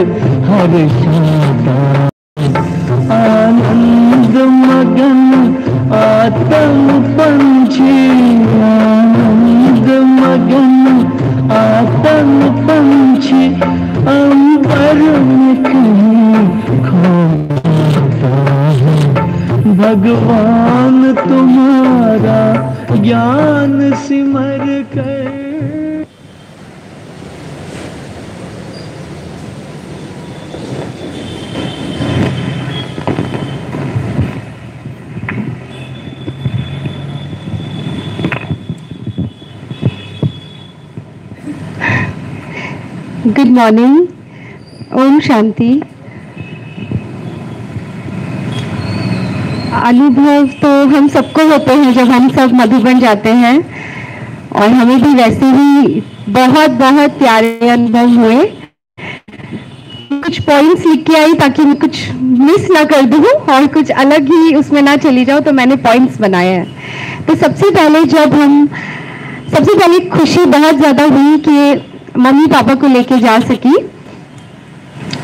हर्षाता आनंद मगन आतंक पंछी, आनंद मगन आतंक पंछी अंबर में कहीं खोता है। भगवान तुम्हारा ज्ञान सिमर कर। Good morning, Om Shanti. अनुभव तो हम सबको होते हैं जब हम सब मधुबन जाते हैं, और हमें भी वैसे ही बहुत बहुत प्यारे अनुभव हुए। कुछ पॉइंट्स लिख के आई ताकि मैं कुछ मिस ना कर दूं और कुछ अलग ही उसमें ना चली जाऊं, तो मैंने पॉइंट्स बनाए हैं। तो सबसे पहले खुशी बहुत ज़्यादा हुई कि मम्मी पापा को लेके जा सकी।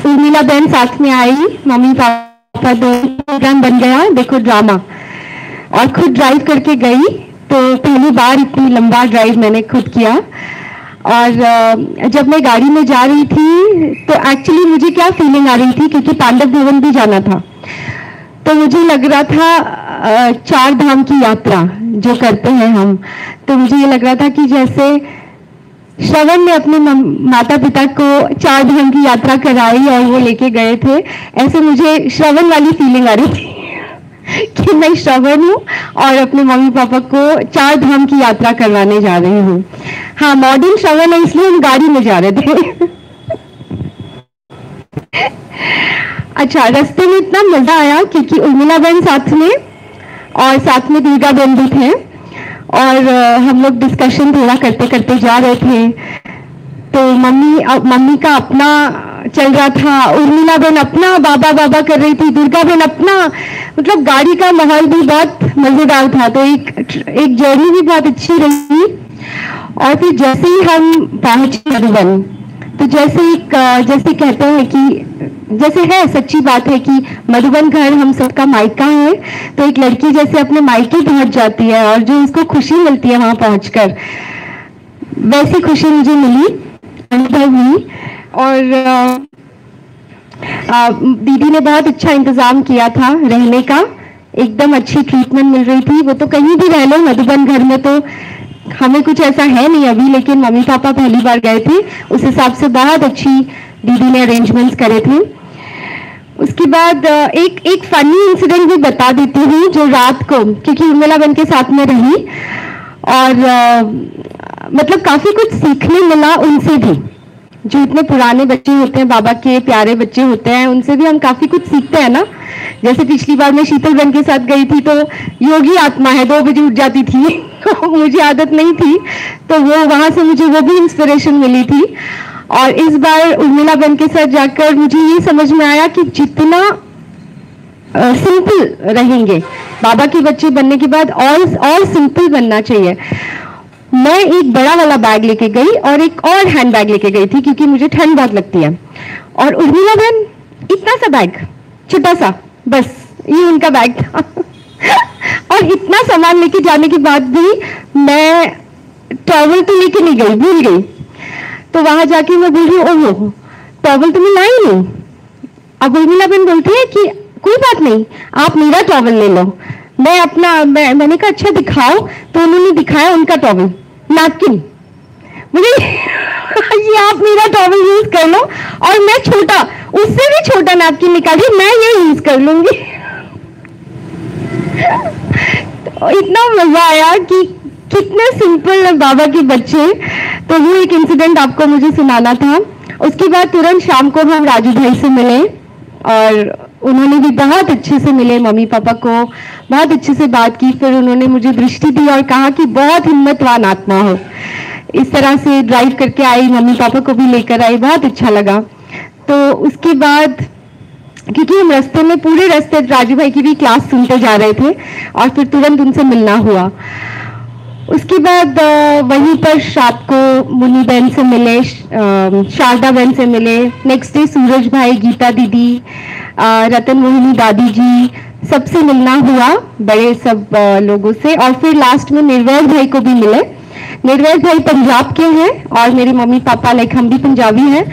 उर्मिला बहन साथ में आई, मम्मी पापा दो, प्रोग्राम बन गया। देखो ड्रामा, और खुद ड्राइव करके गई, तो पहली बार इतनी लंबा ड्राइव मैंने खुद किया। और जब मैं गाड़ी में जा रही थी तो एक्चुअली मुझे क्या फीलिंग आ रही थी, क्योंकि पांडव भवन भी जाना था, तो मुझे लग रहा था 4 धाम की यात्रा जो करते हैं हम, तो मुझे ये लग रहा था कि जैसे श्रवण ने अपने माता पिता को 4 धाम की यात्रा कराई और वो लेके गए थे, ऐसे मुझे श्रवण वाली फीलिंग आ रही थी कि मैं श्रवण हूँ और अपने मम्मी पापा को 4 धाम की यात्रा करवाने जा रही हूँ। हाँ, मॉडर्न श्रवण है, इसलिए हम गाड़ी में जा रहे थे। अच्छा, रास्ते में इतना मजा आया क्योंकि उर्मिला बहन साथ में और साथ में दुर्गा बहन भी थे, और हम लोग डिस्कशन थोड़ा करते करते जा रहे थे। तो मम्मी का अपना चल रहा था, उर्मिला बहन अपना बाबा बाबा कर रही थी, दुर्गा बहन अपना, मतलब गाड़ी का माहौल भी बहुत मजेदार था। तो एक जर्नी भी बहुत अच्छी रही। और फिर जैसे ही हम पहुंचे मधुबन, तो जैसे कहते हैं कि जैसे है, सच्ची बात है कि मधुबन घर हम सबका मायका है, तो एक लड़की जैसे अपने मायके पहुंच जाती है और जो उसको खुशी मिलती है वहां पहुंचकर, वैसी खुशी मुझे मिली, अनुभव हुई। और दीदी ने बहुत अच्छा इंतजाम किया था रहने का, एकदम अच्छी ट्रीटमेंट मिल रही थी। वो तो कहीं भी रह लो, मधुबन घर में तो हमें कुछ ऐसा है नहीं अभी, लेकिन मम्मी पापा पहली बार गए थे, उस हिसाब से बहुत अच्छी दीदी ने अरेंजमेंट्स करे थे। उसके बाद एक फनी इंसिडेंट भी बता देती हूँ, जो रात को, क्योंकि उर्मिला बहन के साथ में रही और मतलब काफी कुछ सीखने मिला उनसे भी। जो इतने पुराने बच्चे होते हैं, बाबा के प्यारे बच्चे होते हैं, उनसे भी हम काफी कुछ सीखते हैं ना। जैसे पिछली बार मैं शीतल बहन के साथ गई थी, तो योगी आत्मा है, 2 बजे उठ जाती थी मुझे आदत नहीं थी, तो वो वहां से मुझे वो भी इंस्पिरेशन मिली थी। और इस बार उर्मिला बहन के साथ जाकर मुझे ये समझ में आया कि जितना सिंपल रहेंगे, बाबा के बच्चे बनने के बाद और सिंपल बनना चाहिए। मैं एक बड़ा वाला बैग लेके गई और एक और हैंड बैग लेके गई थी, क्योंकि मुझे ठंड बहुत लगती है। और उर्मिला बहन इतना सा बैग, छोटा सा, बस ये उनका बैग था और इतना सामान लेके जाने के बाद भी मैं टॉवल तो लेके नहीं गई, भूल गई। तो वहां जाके मैं बोल रही हूँ, ओहो टॉवल तो मैं लाई नहीं। अब उर्मिला बहन बोलती है कि कोई बात नहीं, आप मेरा टॉवल ले लो। मैंने कहा अच्छा दिखाओ, तो उन्होंने दिखाया उनका टॉवल, नैपकिन। मुझे ये आप मेरा टॉवल यूज कर लो, और मैं छोटा, उससे भी छोटा नैपकिन निकाली, मैं ये यूज कर लूंगी। तो इतना मजा आया कि कितने सिंपल है बाबा के बच्चे। तो वो एक इंसिडेंट आपको मुझे सुनाना था। उसके बाद तुरंत शाम को हम राजू भाई से मिले, और उन्होंने भी बहुत अच्छे से मिले मम्मी पापा को, बहुत अच्छे से बात की। फिर उन्होंने मुझे दृष्टि दी और कहा कि बहुत हिम्मतवान आत्मा हो। इस तरह से ड्राइव करके आई, मम्मी पापा को भी लेकर आई, बहुत अच्छा लगा। तो उसके बाद क्योंकि हम रास्ते में पूरे रास्ते राजू भाई की भी क्लास सुनते जा रहे थे, और फिर तुरंत उनसे मिलना हुआ। उसके बाद वहीं पर शाम को मुन्नी बहन से मिले, शारदा बहन से मिले। नेक्स्ट डे सूरज भाई, गीता दीदी, रतन मोहिनी दादी जी, सबसे मिलना हुआ, बड़े सब लोगों से। और फिर लास्ट में निर्वैर भाई को भी मिले। निर्वैर भाई पंजाब के हैं और मेरे मम्मी पापा लाइक हम भी पंजाबी हैं,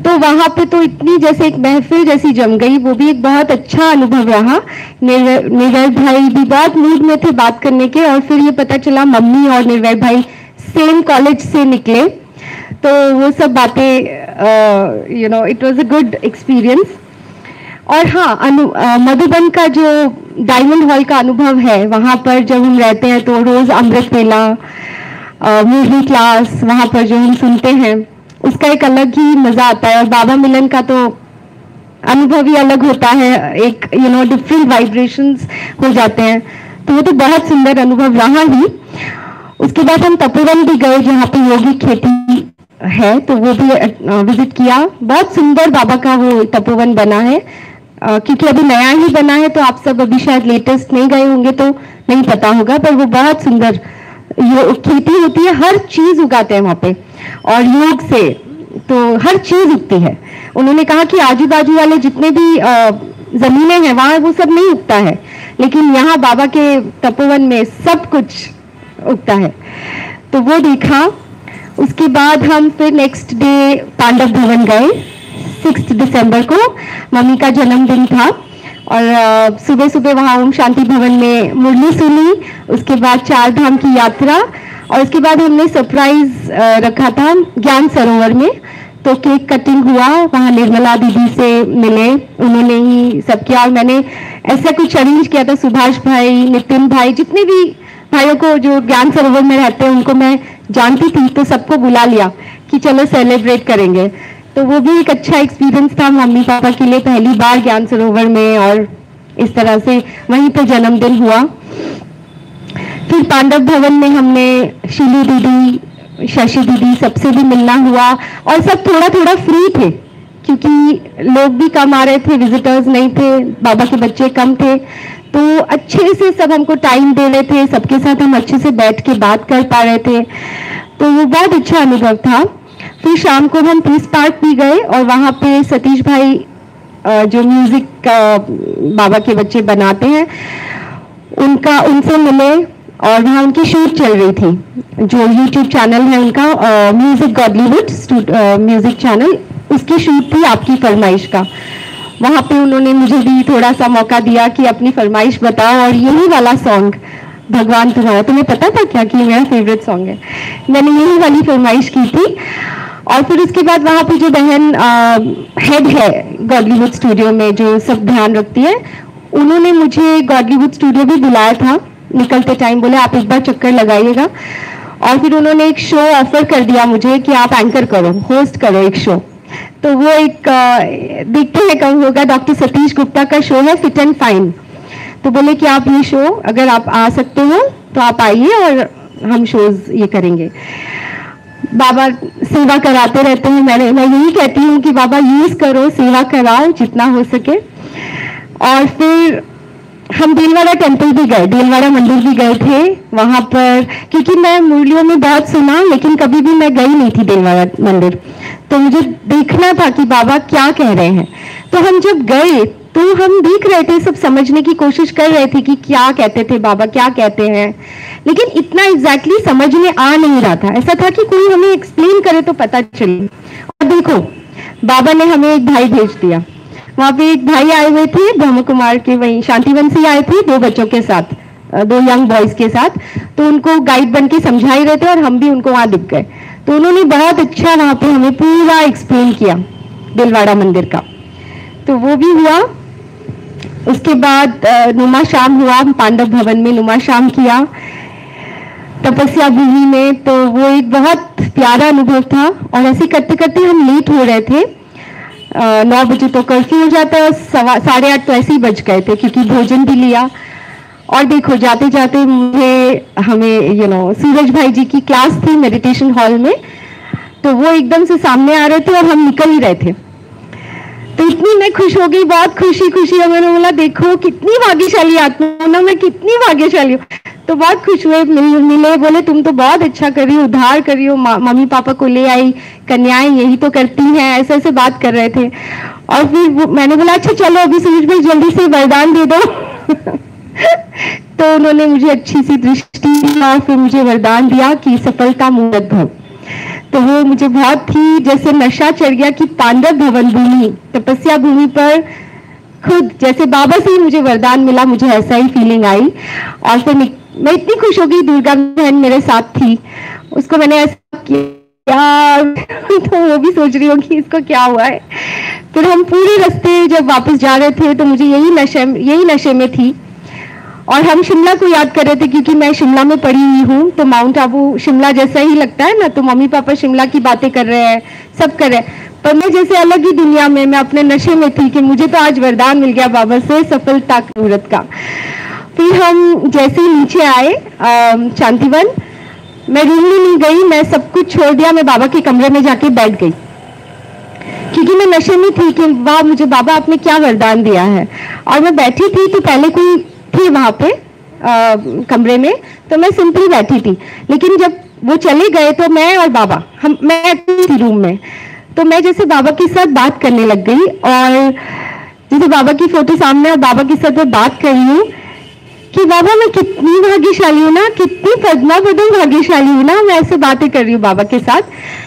तो वहां पे तो इतनी जैसे एक महफिल जैसी जम गई। वो भी एक बहुत अच्छा अनुभव रहा। निर्वैर भाई भी बहुत मूड में थे बात करने के, और फिर ये पता चला मम्मी और निर्वैर भाई सेम कॉलेज से निकले, तो वो सब बातें it was a good experience. और हाँ, मधुबन का जो डायमंड हॉल का अनुभव है, वहां पर जब हम रहते हैं तो रोज अमृत वेला, म्यूजिक क्लास वहां पर जो हम सुनते हैं, उसका एक अलग ही मजा आता है। और बाबा मिलन का तो अनुभव ही अलग होता है, एक डिफरेंट वाइब्रेशंस हो जाते हैं, तो वो तो बहुत सुंदर अनुभव रहा ही। उसके बाद हम तपोवन भी गए जहाँ पे योगिक खेती है, तो वो भी विजिट किया। बहुत सुंदर बाबा का वो तपोवन बना है, क्योंकि अभी नया ही बना है, तो आप सब अभी शायद लेटेस्ट नहीं गए होंगे तो नहीं पता होगा, पर वो बहुत सुंदर खेती होती है, हर चीज उगाते हैं वहां पे, और योग से तो हर चीज उगती है। उन्होंने कहा कि आजू बाजू वाले जितने भी जमीनें हैं वहां वो सब नहीं उगता है, लेकिन यहाँ बाबा के तपोवन में सब कुछ उगता है, तो वो देखा। उसके बाद हम फिर नेक्स्ट डे पांडव भवन गए। 6 दिसंबर को मम्मी का जन्मदिन था, और सुबह सुबह वहाँ ओम शांति भवन में मुरली सुनी। उसके बाद 4 धाम की यात्रा, और उसके बाद हमने सरप्राइज रखा था ज्ञान सरोवर में, तो केक कटिंग हुआ। वहाँ निर्मला दीदी से मिले, उन्होंने ही सब किया, और मैंने ऐसा कुछ अरेंज किया था। सुभाष भाई, नितिन भाई, जितने भी भाइयों को जो ज्ञान सरोवर में रहते हैं उनको मैं जानती थी, तो सबको बुला लिया कि चलो सेलिब्रेट करेंगे। तो वो भी एक अच्छा एक्सपीरियंस था मम्मी पापा के लिए, पहली बार ज्ञान सरोवर में, और इस तरह से वहीं पे जन्मदिन हुआ। फिर पांडव भवन में हमने शीली दीदी, शशि दीदी, सबसे भी मिलना हुआ, और सब थोड़ा थोड़ा फ्री थे क्योंकि लोग भी कम आ रहे थे, विजिटर्स नहीं थे, बाबा के बच्चे कम थे, तो अच्छे से सब हमको टाइम दे रहे थे, सबके साथ हम अच्छे से बैठ के बात कर पा रहे थे, तो वो बहुत अच्छा अनुभव था। फिर शाम को हम पीस पार्क भी गए, और वहाँ पे सतीश भाई जो म्यूजिक बाबा के बच्चे बनाते हैं उनसे मिले, और वहाँ उनकी शूट चल रही थी। जो यूट्यूब चैनल है उनका म्यूजिक गॉडलीवुड म्यूजिक चैनल, उसकी शूट थी आपकी फरमाइश का। वहाँ पे उन्होंने मुझे भी थोड़ा सा मौका दिया कि अपनी फरमाइश बताओ, और यही वाला सॉन्ग भगवान तुम्हारा, तुम्हें पता था क्या कि मेरा फेवरेट सॉन्ग है, मैंने यही वाली फरमाइश की थी। और फिर उसके बाद वहाँ पे जो बहन हेड है गॉडलीवुड स्टूडियो में, जो सब ध्यान रखती है, उन्होंने मुझे गॉडलीवुड स्टूडियो भी बुलाया था। निकलते टाइम बोले आप एक बार चक्कर लगाइएगा, और फिर उन्होंने एक शो ऑफर कर दिया मुझे कि आप एंकर करो, होस्ट करो एक शो। तो वो एक देखते हैं कब होगा, डॉक्टर सतीश गुप्ता का शो है फिट एंड फाइन, तो बोले कि आप ये शो अगर आप आ सकते हो तो आप आइए और हम शोज ये करेंगे। बाबा सेवा कराते रहते हैं, मैं यही कहती हूँ कि बाबा यूज करो, सेवा कराओ जितना हो सके। और फिर हम देलवाड़ा टेम्पल भी गए, देलवाड़ा मंदिर भी गए थे वहां पर, क्योंकि मैं मुरलियों में बहुत सुना लेकिन कभी भी मैं गई नहीं थी देलवाड़ा मंदिर, तो मुझे देखना था कि बाबा क्या कह रहे हैं। तो हम जब गए तो हम देख रहे थे, सब समझने की कोशिश कर रहे थे कि क्या कहते थे बाबा, क्या कहते हैं, लेकिन इतना एग्जैक्टली समझ में आ नहीं रहा था। ऐसा था कि कोई हमें एक्सप्लेन करे तो पता चले। और देखो बाबा ने हमें एक भाई भेज दिया, वहां पे एक भाई आए हुए थे ब्रह्म कुमार के, वहीं शांतिवन से आए थे 2 बच्चों के साथ, 2 यंग बॉयज के साथ, तो उनको गाइड बन के समझा ही रहे थे, और हम भी उनको वहां दिख गए। तो उन्होंने बहुत अच्छा वहां पे हमें पूरा एक्सप्लेन किया दिलवाड़ा मंदिर का, तो वो भी हुआ। उसके बाद नुमा शाम हुआ, पांडव भवन में नुमा शाम किया तपस्या भूमि में, तो वो एक बहुत प्यारा अनुभव था। और ऐसे करते करते हम लेट हो रहे थे, 9 बजे तो कर्फ्यू हो जाता है, 8:30 तो ऐसे ही बज गए थे क्योंकि भोजन भी लिया। और देखो जाते जाते हमें सूरज भाई जी की क्लास थी मेडिटेशन हॉल में, तो वो एकदम से सामने आ रहे थे और हम निकल ही रहे थे, तो इतनी मैं खुश हो गई, बहुत खुशी खुशी। मैंने बोला देखो कितनी भाग्यशाली आत्मा, मैं कितनी भाग्यशाली हूँ। तो बहुत खुश हुए, मिले, बोले तुम तो बहुत अच्छा कर रही हो, उद्धार कर रही हो, मम्मी पापा को ले आई, कन्याएं यही तो करती हैं, ऐसे ऐसे बात कर रहे थे। और फिर मैंने बोला अच्छा चलो अभी सूरज भाई जल्दी से वरदान दे दो तो उन्होंने मुझे अच्छी सी दृष्टि दिया, फिर मुझे वरदान दिया कि सफलता मूर्त भव। तो वो मुझे बहुत ही जैसे नशा चढ़ गया कि पांडव भवन भूमि, तपस्या भूमि पर खुद जैसे बाबा से ही मुझे वरदान मिला, मुझे ऐसा ही फीलिंग आई। और फिर मैं इतनी खुश हो गई, दुर्गा बहन मेरे साथ थी, उसको मैंने ऐसा किया तो वो भी सोच रही होगी इसको क्या हुआ है। फिर हम पूरे रास्ते जब वापस जा रहे थे तो मुझे यही नशे में थी। और हम शिमला को याद कर रहे थे क्योंकि मैं शिमला में पढ़ी हुई हूँ, तो माउंट आबू शिमला जैसा ही लगता है ना, तो मम्मी पापा शिमला की बातें कर रहे हैं, सब कर रहे हैं, पर मैं जैसे अलग ही दुनिया में, मैं अपने नशे में थी कि मुझे तो आज वरदान मिल गया बाबा से सफलता की मूर्त का। फिर हम जैसे ही नीचे आए शांतिवन, मैं रूम में नहीं गई, मैं सब कुछ छोड़ दिया, मैं बाबा के कमरे में जाके बैठ गई क्योंकि मैं नशे में थी कि वाह मुझे बाबा आपने क्या वरदान दिया है। और मैं बैठी थी तो पहले कोई थी वहां पे कमरे में, तो मैं सिंपली बैठी थी, लेकिन जब वो चले गए तो मैं और बाबा मैं अकेली थी रूम में, तो मैं जैसे बाबा के साथ बात करने लग गई। और जैसे बाबा की फोटो सामने और बाबा के साथ मैं बात कर रही हूँ कि बाबा मैं कितनी भाग्यशाली हूँ ना, कितनी पद्मा पदम भाग्यशाली हूँ ना, मैं ऐसे बातें कर रही हूँ बाबा के साथ,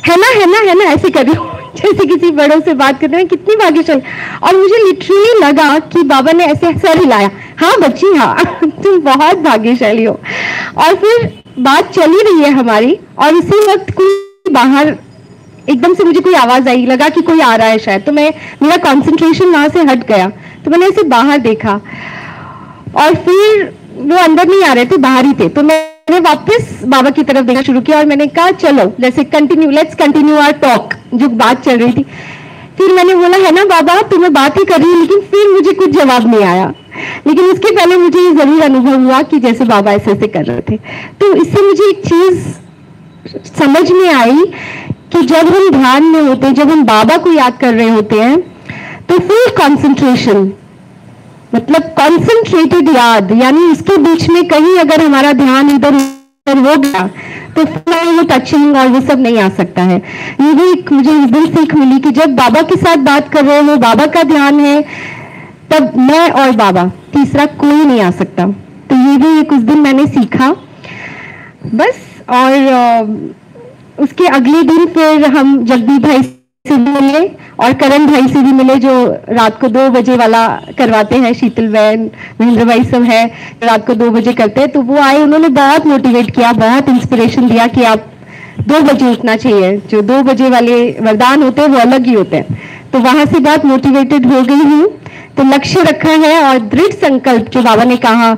है ना है ना है ना, ऐसे कर रही हूँ जैसे किसी बड़ों से बात करते हैं, कितनी भाग्यशाली। और मुझे लिटरली लगा कि बाबा ने ऐसे सर हिलाया, हाँ बच्ची हाँ तुम बहुत भाग्यशाली हो। और फिर बात चली रही है हमारी, और उसी वक्त कोई बाहर एकदम से मुझे कोई आवाज आई, लगा कि कोई आ रहा है शायद, तो मेरा कंसंट्रेशन वहां से हट गया, तो मैंने ऐसे बाहर देखा और फिर वो अंदर नहीं आ रहे थे, बाहर ही थे, तो मैंने वापस बाबा की तरफ देखना शुरू किया और मैंने कहा चलो लेट्स कंटिन्यू आवर टॉक, जो बात चल रही थी। फिर मैंने बोला है ना बाबा तो मैं बात ही कर रही हूँ, लेकिन फिर मुझे कुछ जवाब नहीं आया। लेकिन उसके पहले मुझे ये जरूर अनुभव हुआ कि जैसे बाबा ऐसे ऐसे कर रहे थे। तो इससे मुझे एक चीज समझ में आई कि जब हम ध्यान में होते हैं, जब हम बाबा को याद कर रहे होते हैं, तो फुल कंसंट्रेशन, मतलब कंसंट्रेटेड याद, यानी उसके बीच में कहीं अगर हमारा ध्यान इधर उधर हो गया तो फिर वो टचिंग और वो सब नहीं आ सकता है। ये भी एक मुझे इस दिन सीख मिली कि जब बाबा के साथ बात कर रहे हो, बाबा का ध्यान है, तब मैं और बाबा, तीसरा कोई नहीं आ सकता। तो ये भी एक उस दिन मैंने सीखा बस। और उसके अगले दिन फिर हम जगदीप भाई से भी मिले और करण भाई से भी मिले, जो रात को 2 बजे वाला करवाते हैं, शीतल बहन, महेंद्र भाई सब है, रात को 2 बजे करते हैं। तो वो आए, उन्होंने बहुत मोटिवेट किया, बहुत इंस्पिरेशन दिया कि आप 2 बजे उठना चाहिए, जो 2 बजे वाले वरदान होते हैं वो अलग ही होते हैं। तो वहां से बहुत मोटिवेटेड हो गई हूँ। तो लक्ष्य रखा है और दृढ़ संकल्प, जो बाबा ने कहा,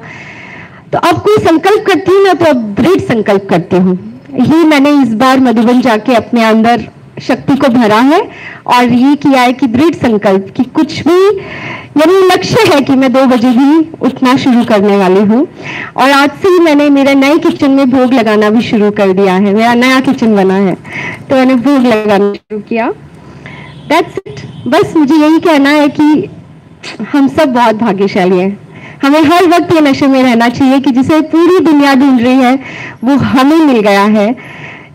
तो अब कोई संकल्प करती हूँ ना तो अब दृढ़ संकल्प करती हूँ। ये मैंने इस बार मधुबन जाके अपने अंदर शक्ति को भरा है और ये किया है कि दृढ़ संकल्प कि कुछ भी, यानी लक्ष्य है कि मैं 2 बजे भी उठना शुरू करने वाली हूँ। और आज से ही मैंने मेरे नए किचन में भोग लगाना भी शुरू कर दिया है, मेरा नया किचन बना है तो मैंने भोग लगाना शुरू किया। That's it. बस मुझे यही कहना है कि हम सब बहुत भाग्यशाली हैं, हमें हर वक्त ये नशे में रहना चाहिए कि जिसे पूरी दुनिया ढूंढ रही है वो हमें मिल गया है।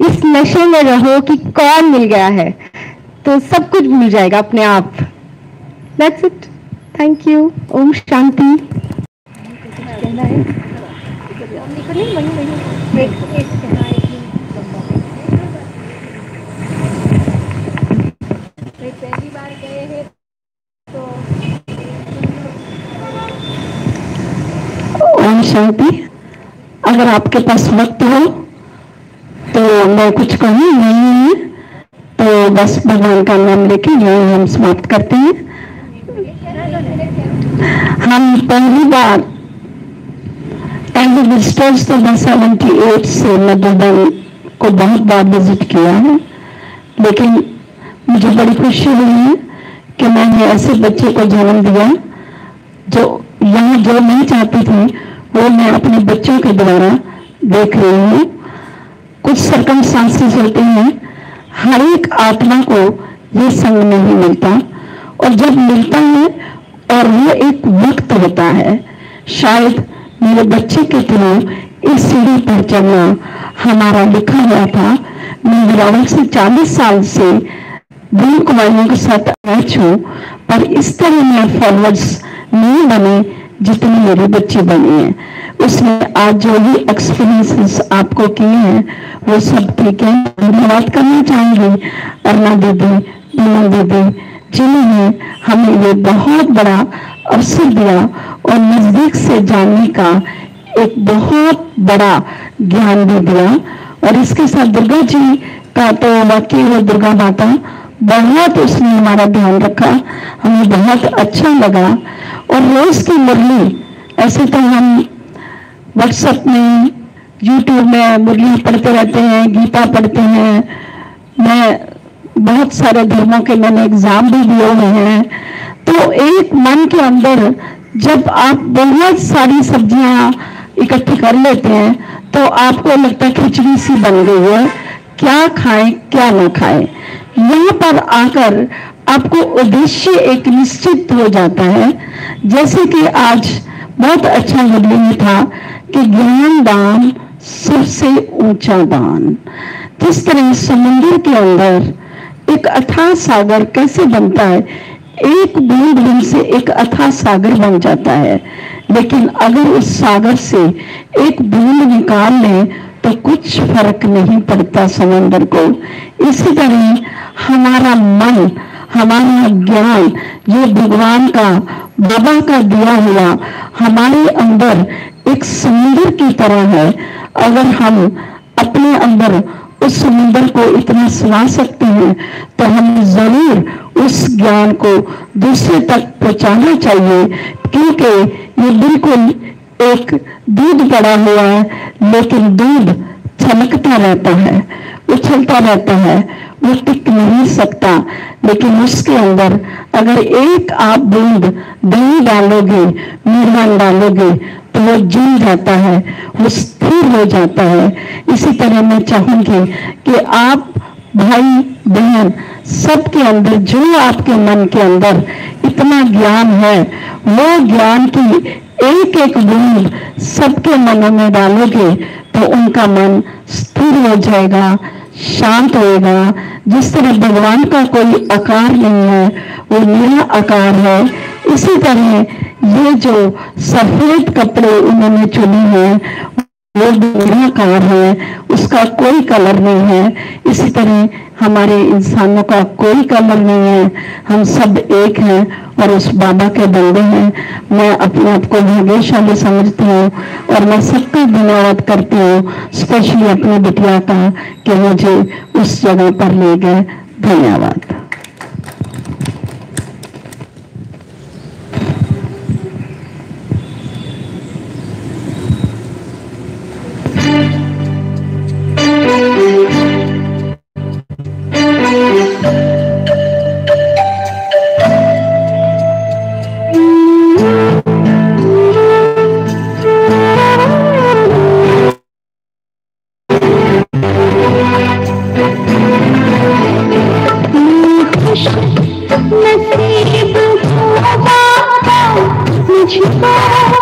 इस नशे में रहो कि कौन मिल गया है, तो सब कुछ मिल जाएगा अपने आप। That's it. Thank you. ओम शांति। पहली बार गए हैं तो ओम शांति। अगर आपके पास वक्त हो तो मैं कुछ कहूँ, नहीं है तो बस भगवान का नाम लेके यही हम समाप्त करते हैं। हम पहली बार एज ए विजिटर्स तो 78 से मधुबन को बहुत बार विजिट किया है, लेकिन मुझे बड़ी खुशी हुई है कि मैंने ऐसे बच्चे को जन्म दिया जो यहाँ जो नहीं चाहती थी वो मैं अपने बच्चों के द्वारा देख रही हूँ। कुछ सर्कमस्टांसेस होते हैं, हर एक आत्मा को ये संग नहीं मिलता, और जब मिलता है और वो एक वक्त होता है, शायद मेरे बच्चे के थ्रू इस सीढ़ी पर चलना हमारा लिखा हुआ था। मैं गिरावट से 40 साल से दिल कुमारियों के साथ अटैच हूँ, पर इस तरह मेरे फॉलोअर्स नहीं बने जितनी मेरी बच्ची बनी है। उसने आज जो भी एक्सपीरियंसेस आपको किए हैं वो सब ठीक है। धन्यवाद करना चाहूंगी अरुणा दीदी, बीना दीदी, जिन्होंने हमें ये बहुत बड़ा अवसर दिया और नजदीक से जानने का एक बहुत बड़ा ज्ञान भी दिया। और इसके साथ दुर्गा जी का तो वाकई वो दुर्गा माता बहुत, उसने हमारा ध्यान रखा, हमें बहुत अच्छा लगा। और रोज की मुरली, ऐसे तो हम व्हाट्सएप में, यूट्यूब में मुरलियाँ पढ़ते रहते हैं, गीता पढ़ते हैं, मैं बहुत सारे धर्मों के मैंने एग्जाम भी दिए हुए हैं। तो एक मन के अंदर जब आप बहुत सारी सब्जियां इकट्ठी कर लेते हैं तो आपको लगता है खिचड़ी सी बन गई है, क्या खाएं क्या ना खाएं। यहाँ पर आकर आपको उद्देश्य एक निश्चित हो जाता है। जैसे कि आज बहुत अच्छा मुरली में था कि ज्ञान दान सबसे ऊंचा दान। किस तरह समुद्र के अंदर एक अथाह सागर कैसे बनता है, एक बूंद बूंद से एक अथाह सागर बन जाता है, लेकिन अगर उस सागर से एक बूंद निकाल लें तो कुछ फर्क नहीं पड़ता समुद्र को। इसी तरह हमारा मन, हमारा ज्ञान, ये भगवान का, बाबा का दिया हुआ हमारे अंदर एक समुद्र की तरह है। अगर हम अपने अंदर उस समुद्र को इतना सुना सकते हैं तो हमें जरूर उस ज्ञान को दूसरे तक पहुंचाना चाहिए, क्योंकि ये बिल्कुल एक दूध पड़ा हुआ है, लेकिन दूध चमकता रहता है, उछलता रहता है, वो टिक नहीं सकता। लेकिन उसके अंदर अगर एक आप बूंद दही डालोगे, मिर्च डालोगे तो वो जम जाता है, वो स्थिर हो जाता है। इसी तरह मैं चाहूंगी कि आप भाई बहन सबके अंदर, जो आपके मन के अंदर इतना ज्ञान है, वो ज्ञान की एक एक बूंद सबके मनों में डालोगे तो उनका मन स्थिर हो जाएगा, शांत होएगा। जिस तरह भगवान का कोई आकार नहीं है, वो मेरा आकार है। इसी तरह ये जो सफेद कपड़े उन्होंने चुने हैं वो मेरा आकार है, उसका कोई कलर नहीं है। इसी तरह हमारे इंसानों का कोई कलर नहीं है, हम सब एक हैं और उस बाबा के बंदे हैं। मैं अपने आप को भाग्यशाली समझती हूँ और मैं सबका धन्यवाद करती हूँ, स्पेशली अपनी बिटिया का कि मुझे उस जगह पर ले गए। धन्यवाद। नसीब होगा मुझको